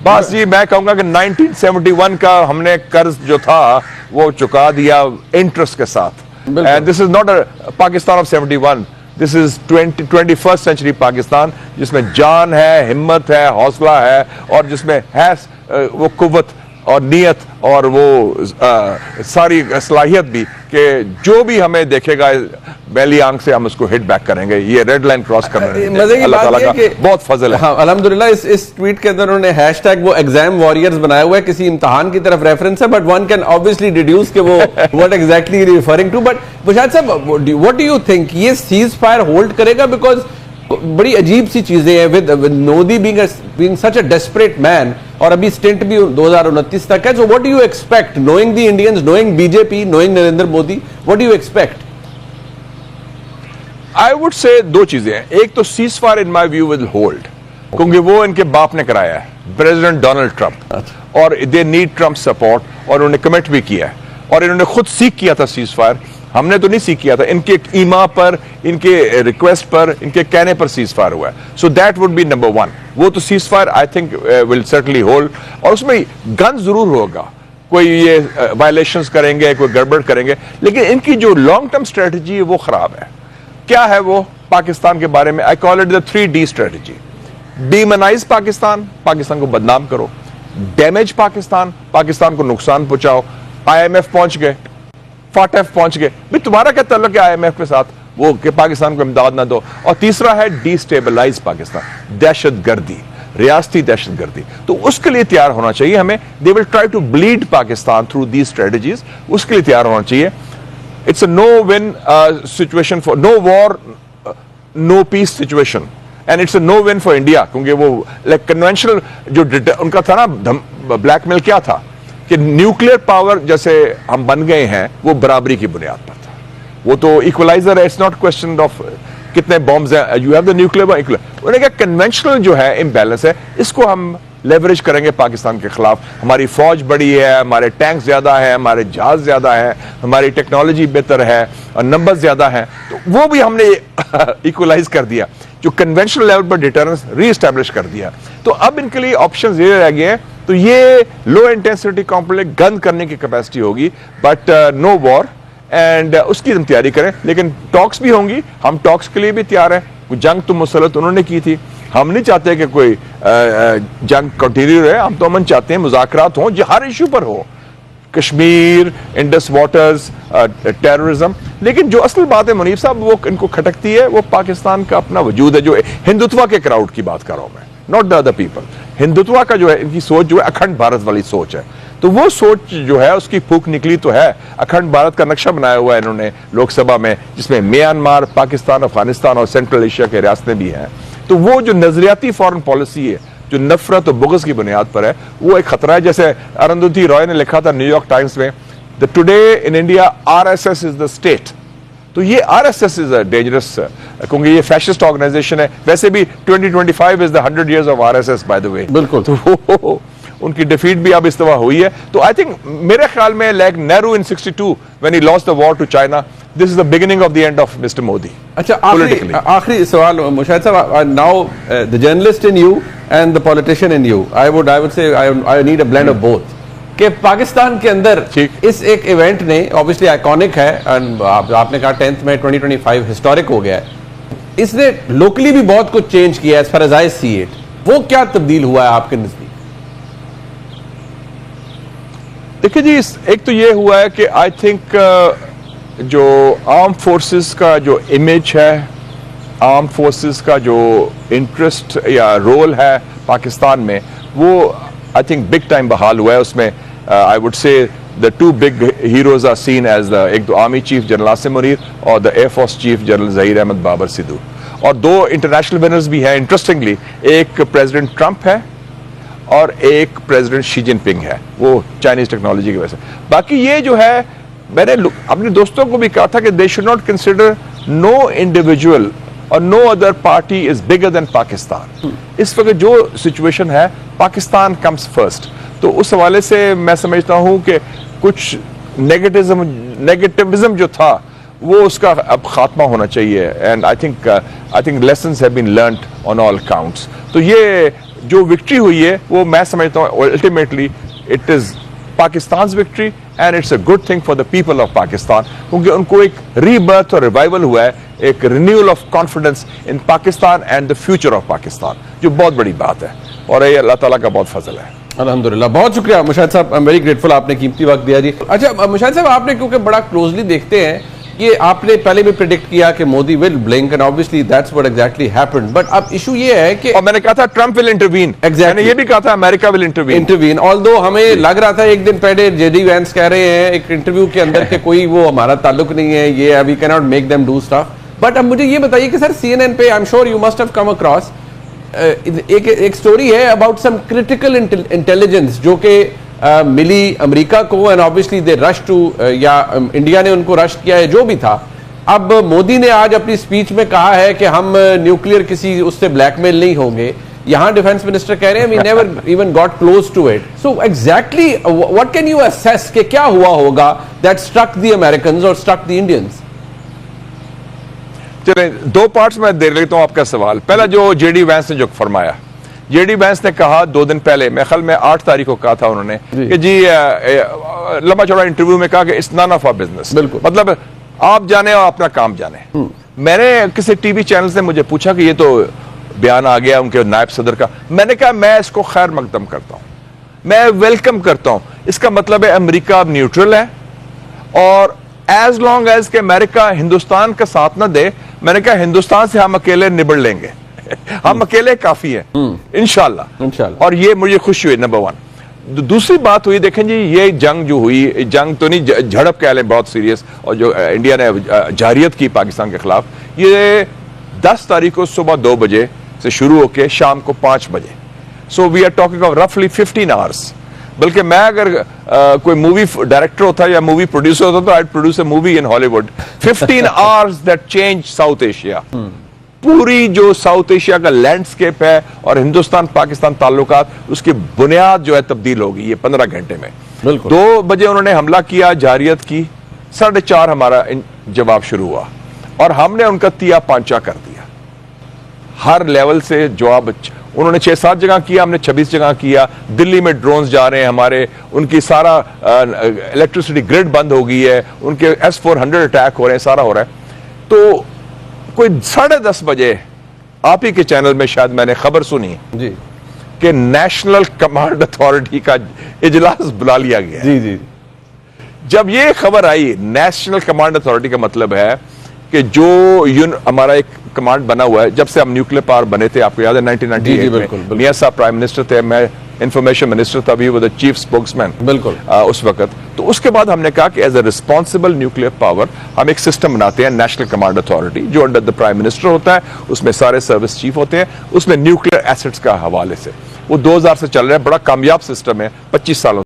बस जी मैं कहूंगा कि 1971 का हमने कर्ज जो था वो चुका दिया इंटरेस्ट के साथ। And this is not a Pakistan of 71, this is 21st century Pakistan, जिसमें जान है, हिम्मत है, हौसला है, और जिसमें है वो कुव्वत और नीयत और वो सारी सलाहियत भी कि जो भी हमें देखेगा बैली आंख से हम उसको हिट बैक करेंगे। ये रेड लाइन क्रॉस कर रहे हैं। मजे की अल्लाह बात ताला ये का कि बहुत फजल है। हाँ, अल्हम्दुलिल्लाह इस ट्वीट के अंदर उन्होंने हैशटैग वो एग्जाम वॉरियर्स बनाया हुआ है, किसी इम्तिहान की तरफ रेफरेंस है, but one can obviously deduce कि वो what exactly referring to. But Bushad साहब, व्हाट डू यू थिंक ये सीज फायर होल्ड करेगा? बिकॉज बड़ी अजीब सी चीजें हैं with Modi being such a desperate man, और अभी स्टिंट भी 2029 तक है। So what do you expect, knowing the Indians, knowing BJP, knowing Narendra Modi, what do you expect? I would say दो चीजें हैं। एक तो cease fire in my view will hold, क्योंकि वो इनके बाप ने कराया है, प्रेसिडेंट डोनाल्ड ट्रंप, और दे नीड ट्रंप सपोर्ट, और उन्होंने कमिट भी किया है, और इन्होंने खुद सीख किया था सीज फायर। हमने तो नहीं सीख किया था, इनके ईमा पर, इनके रिक्वेस्ट पर, इनके कहने पर सीज फायर हुआ है। So that would be number one. वो तो cease fire I think will certainly hold, और उसमें गन जरूर होगा, कोई ये वायलेशंस करेंगे, कोई गड़बड़ करेंगे, लेकिन इनकी जो लॉन्ग टर्म स्ट्रेटजी है वो खराब है। क्या है वो पाकिस्तान के बारे में? I call it the 3D strategy. Demonise Pakistan, Pakistan को बदनाम करो; डैमेज पाकिस्तान, पाकिस्तान को नुकसान पहुंचाओ। IMF पहुंच गए, FATF पहुंच गए, भाई तुम्हारा क्या ताल्लुक है IMF के साथ, वो कि पाकिस्तान को इमदाद ना दो। और तीसरा है डिस्टेबलाइज पाकिस्तान, दहशतगर्दी, रियासती दहशतगर्दी। तो उसके लिए तैयार होना चाहिए हमें। They will try to bleed Pakistan through these strategies, उसके लिए तैयार होना चाहिए। It's a no-win situation for no war, no peace situation, and it's a no-win for India, क्योंकि वो like conventional जो उनका था ना ब्लैकमेल, क्या था कि न्यूक्लियर पावर जैसे हम बन गए हैं, वो बराबरी की बुनियाद पर था। वो तो इक्वलाइजर है, इट्स नॉट क्वेश्चन ऑफ कितने बॉम्ब्स हैं, यू हैव द न्यूक्लियर। उन्होंने कहा कन्वेंशनल जो है इम्बैलेंस है, इसको हम लेवरेज करेंगे पाकिस्तान के खिलाफ। हमारी फौज बड़ी है, हमारे टैंक ज्यादा है, हमारे जहाज ज्यादा है, हमारी टेक्नोलॉजी बेहतर है, और नंबर ज्यादा है, तो वो भी हमने इक्वलाइज कर दिया, जो कन्वेंशनल लेवल पर डिटरेंस रीएस्टैब्लिश कर दिया। तो अब इनके लिए ऑप्शंस ये रह गए हैं। तो ये लो इंटेंसिटी कॉन्फ्लिक्ट गन करने की कैपेसिटी होगी, बट नो वॉर, एंड उसकी हम तैयारी करें। लेकिन टॉक्स भी होंगी, हम टॉक्स के लिए भी तैयार हैं। जंग तो मुसलत उन्होंने की थी, हम नहीं चाहते कि कोई जंग कंटिन्यू रहे। हम तो अमन चाहते हैं, मुज़ाकरात हों जो हर इशू पर हो, कश्मीर, इंडस वाटर्स, टेररिज्म। लेकिन जो असल बात है मुनीफ साहब, वो इनको खटकती है, वो पाकिस्तान का अपना वजूद है, जो हिंदुत्व के क्राउड की बात कर रहा हूं मैं, not the other people. Hindutva का जो है, इनकी सोच जो है अखंड भारत वाली सोच है। तो वो सोच जो है उसकी फूक निकली तो है। अखंड भारत का नक्शा बनाया हुआ है इन्होंने लोकसभा में, जिसमें म्यांमार, पाकिस्तान, अफगानिस्तान और सेंट्रल एशिया के रियासतें भी हैं। तो वो जो नजरियाती फॉरेन पॉलिसी है, जो नफरत और बुग़्ज़ की बुनियाद पर है, वो एक खतरा है। जैसे अरुंधति रॉय ने लिखा था न्यूयॉर्क टाइम्स में, the today in India RSS is the state. तो ये RSS इज अ डेंजरस, क्योंकि ये फैशिस्ट ऑर्गेनाइजेशन है। वैसे भी 2025 is the 100 years of RSS by the way. बिल्कुल। तो उनकी डिफीट भी अब इस्तेमाल हुई है। तो आई थिंक मेरे ख्याल में like Nehru in 62 when he lost the war to China, this is the beginning of the end of Mr Modi. अच्छा, आखिरी सवाल Mushahid sahab, now the journalist in you and the politician in you, I would say I need a blend of both, कि पाकिस्तान के अंदर इस एक event ने obviously iconic है, एंड आपने कहा 10th में 2025 हिस्टोरिक हो गया है, इसने लोकली भी बहुत कुछ चेंज किया as far as I see it. वो क्या तब्दील हुआ है आपके नजदीक? देखिए जी, एक तो ये हुआ है कि आई थिंक जो आर्म फोर्सेस का जो इमेज है, आर्म फोर्सेस का जो इंटरेस्ट या रोल है पाकिस्तान में, वो आई थिंक बिग टाइम बहाल हुआ है। उसमें I would say the two big heroes are seen as the, एक तो army chief general Asim Munir और the air force chief general Zaheer Ahmed Babar Sidhu, और दो इंटरनेशनल विनर्स भी हैं इंटरेस्टिंगली, एक प्रेसिडेंट ट्रंप है और एक प्रेसिडेंट शी जिनपिंग है, वो चाइनीज टेक्नोलॉजी की वजह से। बाकी ये जो है, मैंने अपने दोस्तों को भी कहा था कि they should not consider no individual और no other party is bigger than Pakistan. इस वक्त जो सिचुएशन है, पाकिस्तान कम्स फर्स्ट। तो उस हवाले से मैं समझता हूं कि कुछ नेगेटिविज्म जो था, वो उसका अब खात्मा होना चाहिए। And I think lessons have been learned on all counts. तो ये जो विक्ट्री हुई है वो मैं समझता हूँ ultimately it is Pakistan victory and it's a good thing for the people of Pakistan, क्योंकि उनको एक रीबर्थ और रिवाइवल हुआ है, एक renewal of confidence in Pakistan and the future of Pakistan, जो बहुत बड़ी बात है और ये अल्लाह ताला का बहुत फजल है। अल्हम्दुलिल्लाह, बहुत शुक्रिया मुशाहिद साहब, आई एम वेरी ग्रेटफुल, आपने कीमती वक्त दिया जी। अच्छा मुशाहिद साहब, आपने क्योंकि बड़ा क्लोजली देखते हैं, ये आपने पहले भी प्रेडिक्ट किया कि Modi will blink and obviously that's what exactly happened, but अब इशू ये है कि और मैंने कहा था ट्रंप विल इंटरवीन, मैंने ये भी कहा था अमेरिका विल इंटरवीन, ऑल्दो हमें लग रहा था एक दिन पहले जेडी वैंस कह रहे हैं एक इंटरव्यू के अंदर कि कोई वो हमारा ताल्लुक नहीं है, ये we can not make them do stuff. But अब मुझे ये बताइए कि सर CNN पे I am sure you must have come across एक स्टोरी है अबाउट सम क्रिटिकल इंटेलिजेंस जो कि मिली अमेरिका को and obviously they rush to, या इंडिया ने उनको रश किया है, जो भी था। अब मोदी ने आज अपनी स्पीच में कहा है कि हम न्यूक्लियर किसी उससे ब्लैकमेल नहीं होंगे, यहां डिफेंस मिनिस्टर कह रहे हैं we never even got close to it. So exactly what can you assess कि क्या हुआ होगा दैट स्ट्रक द अमेरिकन्स और स्ट्रक द इंडियंस? चले दो पार्ट्स में दे लेता हूं आपका सवाल। पहला जो जेडी वैंस ने जो फरमाया, जेडी वैंस ने कहा 2 दिन पहले, मैं ख्याल में 8 तारीख को कहा था उन्होंने कि जी लंबा चौड़ा इंटरव्यू में कहा कि it's none of our business, मतलब आप जाने और अपना काम जाने। मैंने किसी टीवी चैनल से मुझे पूछा कि ये तो बयान आ गया उनके नायब सदर का, मैंने कहा मैं इसको खैर मकदम करता हूं, मैं वेलकम करता हूं। इसका मतलब है अमेरिका अब न्यूट्रल है और एज लॉन्ग एज के अमेरिका हिंदुस्तान का साथ ना दे, मैंने कहा हिंदुस्तान से हम अकेले निबड़ लेंगे, हम अकेले काफी हैं इंशाल्लाह। और ये मुझे खुशी हुई, नंबर 1। दूसरी बात हुई, देखें जी ये जंग जो हुई, जंग तो नहीं झड़प कह लें, बहुत सीरियस, और जो इंडिया ने जारियत की पाकिस्तान के खिलाफ, ये 10 तारीख को सुबह 2 बजे से शुरू होकर शाम को 5 बजे, so we are talking of रफली 15 आवर्स। बल्कि मैं अगर कोई मूवी डायरेक्टर होता या मूवी प्रोड्यूसर होता तो I produce a movie in Hollywood. 15 hours that change south Asia, पूरी जो साउथ एशिया का लैंडस्केप है और हिंदुस्तान पाकिस्तान ताल्लुकात, उसकी बुनियाद जो है तब्दील होगी ये 15 घंटे में। 2 बजे उन्होंने हमला किया, जारियत की, 4:30 हमारा जवाब शुरू हुआ और हमने उनका तिया पांचा कर दिया। हर लेवल से जवाब उन्होंने 6-7 जगह किया, हमने 26 जगह किया। दिल्ली में ड्रोन्स जा रहे हैं हमारे, उनकी सारा इलेक्ट्रिसिटी ग्रिड बंद हो गई है, उनके S-400 अटैक हो रहे हैं, सारा हो रहा है। तो कोई 10:30 बजे आप ही के चैनल में शायद मैंने खबर सुनी जी कि नेशनल कमांड अथॉरिटी का इजलास बुला लिया गया। जी। जब ये खबर आई, नेशनल कमांड अथॉरिटी का मतलब है कि जो हमारा एक कमांड बना हुआ है, जब से हम न्यूक्लियर पावर बने थे, आपको याद है 1998 में मियां साहब प्राइम मिनिस्टर थे, मैं इंफॉर्मेशन मिनिस्टर था, we were the chief spokesman उस वक्त। तो उसके बाद हमने कहा कि as a responsible nuclear power हम एक सिस्टम बनाते हैं, नेशनल कमांड अथॉरिटी, जो अंडर द प्राइम मिनिस्टर होता है, उसमें सारे सर्विस चीफ होते हैं, उसमें न्यूक्लियर एसेट्स का हवाले से वो 2000 से चल रहा है, बड़ा कामयाब सिस्टम है, 25 सालों